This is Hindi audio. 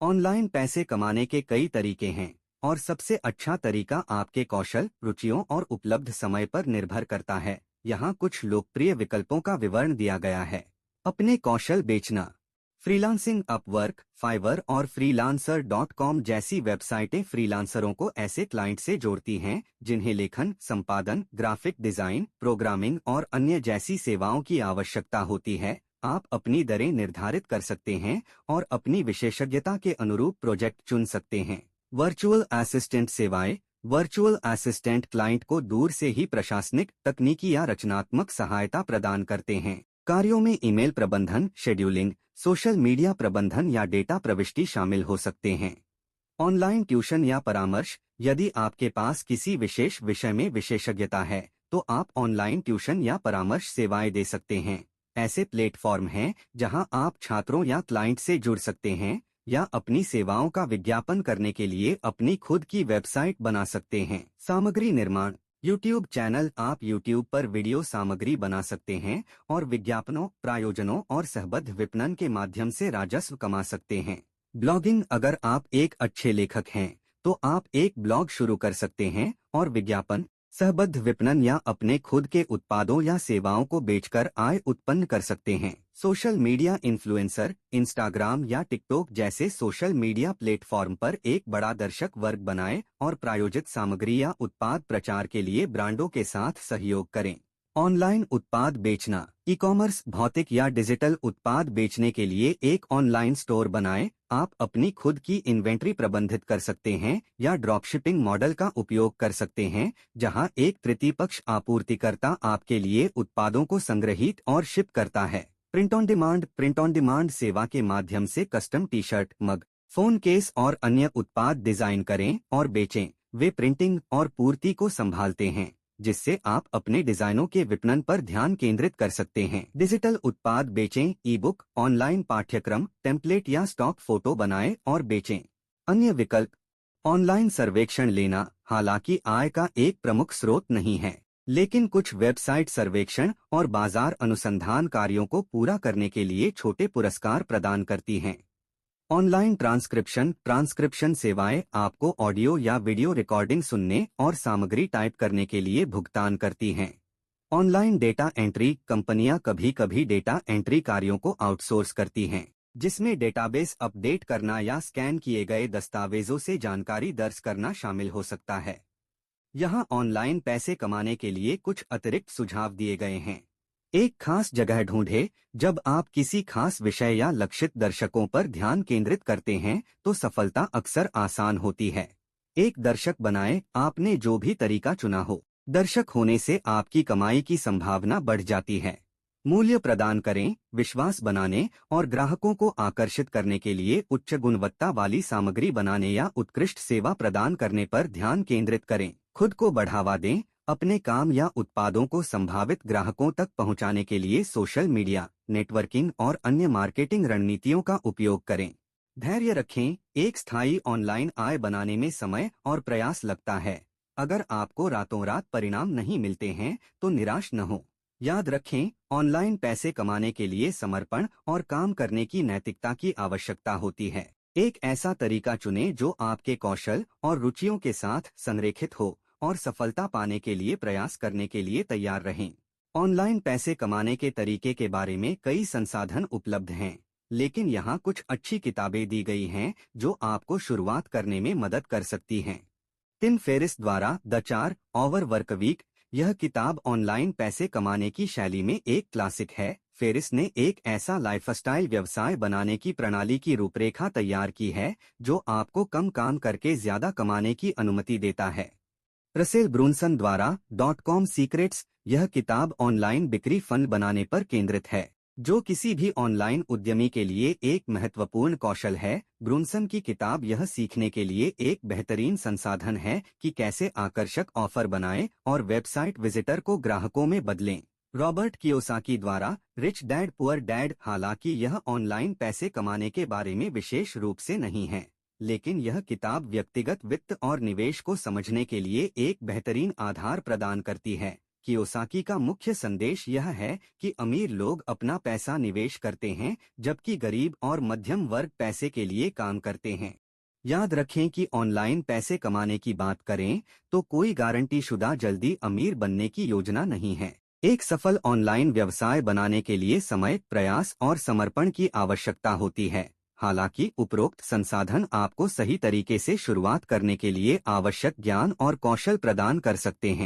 ऑनलाइन पैसे कमाने के कई तरीके हैं और सबसे अच्छा तरीका आपके कौशल, रुचियों और उपलब्ध समय पर निर्भर करता है। यहाँ कुछ लोकप्रिय विकल्पों का विवरण दिया गया है। अपने कौशल बेचना। फ्रीलांसिंग। अपवर्क, फाइवर और freelancer.com जैसी वेबसाइटें फ्रीलांसरों को ऐसे क्लाइंट से जोड़ती हैं जिन्हें लेखन, संपादन, ग्राफिक डिजाइन, प्रोग्रामिंग और अन्य जैसी सेवाओं की आवश्यकता होती है। आप अपनी दरें निर्धारित कर सकते हैं और अपनी विशेषज्ञता के अनुरूप प्रोजेक्ट चुन सकते हैं। वर्चुअल असिस्टेंट सेवाएं। वर्चुअल असिस्टेंट क्लाइंट को दूर से ही प्रशासनिक, तकनीकी या रचनात्मक सहायता प्रदान करते हैं। कार्यों में ईमेल प्रबंधन, शेड्यूलिंग, सोशल मीडिया प्रबंधन या डेटा प्रविष्टि शामिल हो सकते हैं। ऑनलाइन ट्यूशन या परामर्श। यदि आपके पास किसी विशेष विषय में विशेषज्ञता है तो आप ऑनलाइन ट्यूशन या परामर्श सेवाएं दे सकते हैं। ऐसे प्लेटफॉर्म हैं जहां आप छात्रों या क्लाइंट से जुड़ सकते हैं या अपनी सेवाओं का विज्ञापन करने के लिए अपनी खुद की वेबसाइट बना सकते हैं। सामग्री निर्माण। YouTube channel. आप यूट्यूब पर वीडियो सामग्री बना सकते हैं और विज्ञापनों, प्रायोजनों और सहबद्ध विपणन के माध्यम से राजस्व कमा सकते हैं। ब्लॉगिंग। अगर आप एक अच्छे लेखक हैं तो आप एक ब्लॉग शुरू कर सकते हैं और विज्ञापन, सहबद्ध विपणन या अपने खुद के उत्पादों या सेवाओं को बेचकर आय उत्पन्न कर सकते हैं। Social media influencer. इंस्टाग्राम या टिकटॉक जैसे सोशल मीडिया प्लेटफॉर्म पर एक बड़ा दर्शक वर्ग बनाएं और प्रायोजित सामग्री या उत्पाद प्रचार के लिए ब्रांडों के साथ सहयोग करें। ऑनलाइन उत्पाद बेचना। E commerce. भौतिक या डिजिटल उत्पाद बेचने के लिए एक ऑनलाइन स्टोर बनाएं। आप अपनी खुद की इन्वेंट्री प्रबंधित कर सकते हैं या ड्रॉपशिपिंग मॉडल का उपयोग कर सकते हैं जहां एक तृतीय पक्ष आपूर्तिकर्ता आपके लिए उत्पादों को संग्रहित और शिप करता है। Print on demand. Print on demand सेवा के माध्यम से कस्टम टी शर्ट, मग, फोन केस और अन्य उत्पाद डिजाइन करें और बेचें। वे प्रिंटिंग और पूर्ति को संभालते हैं जिससे आप अपने डिजाइनों के विपणन पर ध्यान केंद्रित कर सकते हैं। डिजिटल उत्पाद बेचें। ई बुक, ऑनलाइन पाठ्यक्रम, टेम्पलेट या स्टॉक फोटो बनाएं और बेचें। अन्य विकल्प। ऑनलाइन सर्वेक्षण लेना। हालांकि आय का एक प्रमुख स्रोत नहीं है, लेकिन कुछ वेबसाइट सर्वेक्षण और बाजार अनुसंधान कार्यों को पूरा करने के लिए छोटे पुरस्कार प्रदान करती हैं। Online transcription. ट्रांसक्रिप्शन सेवाएं आपको ऑडियो या वीडियो रिकॉर्डिंग सुनने और सामग्री टाइप करने के लिए भुगतान करती हैं। Online data entry. कंपनियां कभी कभी डेटा एंट्री कार्यों को आउटसोर्स करती हैं, जिसमें डेटाबेस अपडेट करना या स्कैन किए गए दस्तावेजों से जानकारी दर्ज करना शामिल हो सकता है। यहाँ ऑनलाइन पैसे कमाने के लिए कुछ अतिरिक्त सुझाव दिए गए हैं। एक खास जगह ढूंढें। जब आप किसी खास विषय या लक्षित दर्शकों पर ध्यान केंद्रित करते हैं तो सफलता अक्सर आसान होती है। एक दर्शक बनाएं। आपने जो भी तरीका चुना हो, दर्शक होने से आपकी कमाई की संभावना बढ़ जाती है। मूल्य प्रदान करें। विश्वास बनाने और ग्राहकों को आकर्षित करने के लिए उच्च गुणवत्ता वाली सामग्री बनाने या उत्कृष्ट सेवा प्रदान करने पर ध्यान केंद्रित करें। खुद को बढ़ावा दें। अपने काम या उत्पादों को संभावित ग्राहकों तक पहुंचाने के लिए सोशल मीडिया, नेटवर्किंग और अन्य मार्केटिंग रणनीतियों का उपयोग करें। धैर्य रखें। एक स्थायी ऑनलाइन आय बनाने में समय और प्रयास लगता है। अगर आपको रातों रात परिणाम नहीं मिलते हैं तो निराश न हो। याद रखें, ऑनलाइन पैसे कमाने के लिए समर्पण और काम करने की नैतिकता की आवश्यकता होती है। एक ऐसा तरीका चुनें जो आपके कौशल और रुचियों के साथ संरेखित हो और सफलता पाने के लिए प्रयास करने के लिए तैयार रहें। ऑनलाइन पैसे कमाने के तरीके के बारे में कई संसाधन उपलब्ध हैं, लेकिन यहाँ कुछ अच्छी किताबें दी गई हैं जो आपको शुरुआत करने में मदद कर सकती हैं। टिम फेरिस द्वारा द 4 आवर वर्कवीक। यह किताब ऑनलाइन पैसे कमाने की शैली में एक क्लासिक है। फेरिस ने एक ऐसा लाइफस्टाइल व्यवसाय बनाने की प्रणाली की रूपरेखा तैयार की है जो आपको कम काम करके ज्यादा कमाने की अनुमति देता है। रसेल ब्रूनसन द्वारा .com सीक्रेट्स। यह किताब ऑनलाइन बिक्री फंड बनाने पर केंद्रित है, जो किसी भी ऑनलाइन उद्यमी के लिए एक महत्वपूर्ण कौशल है। ब्रूनसन की किताब यह सीखने के लिए एक बेहतरीन संसाधन है कि कैसे आकर्षक ऑफर बनाएं और वेबसाइट विजिटर को ग्राहकों में बदलें। रॉबर्ट कियोसाकी द्वारा रिच डैड पुअर डैड। हालांकि यह ऑनलाइन पैसे कमाने के बारे में विशेष रूप से नहीं है, लेकिन यह किताब व्यक्तिगत वित्त और निवेश को समझने के लिए एक बेहतरीन आधार प्रदान करती है। कियोसाकी का मुख्य संदेश यह है कि अमीर लोग अपना पैसा निवेश करते हैं, जबकि गरीब और मध्यम वर्ग पैसे के लिए काम करते हैं। याद रखें कि ऑनलाइन पैसे कमाने की बात करें तो कोई गारंटीशुदा जल्दी अमीर बनने की योजना नहीं है। एक सफल ऑनलाइन व्यवसाय बनाने के लिए समय, प्रयास और समर्पण की आवश्यकता होती है। हालांकि उपरोक्त संसाधन आपको सही तरीके से शुरुआत करने के लिए आवश्यक ज्ञान और कौशल प्रदान कर सकते हैं।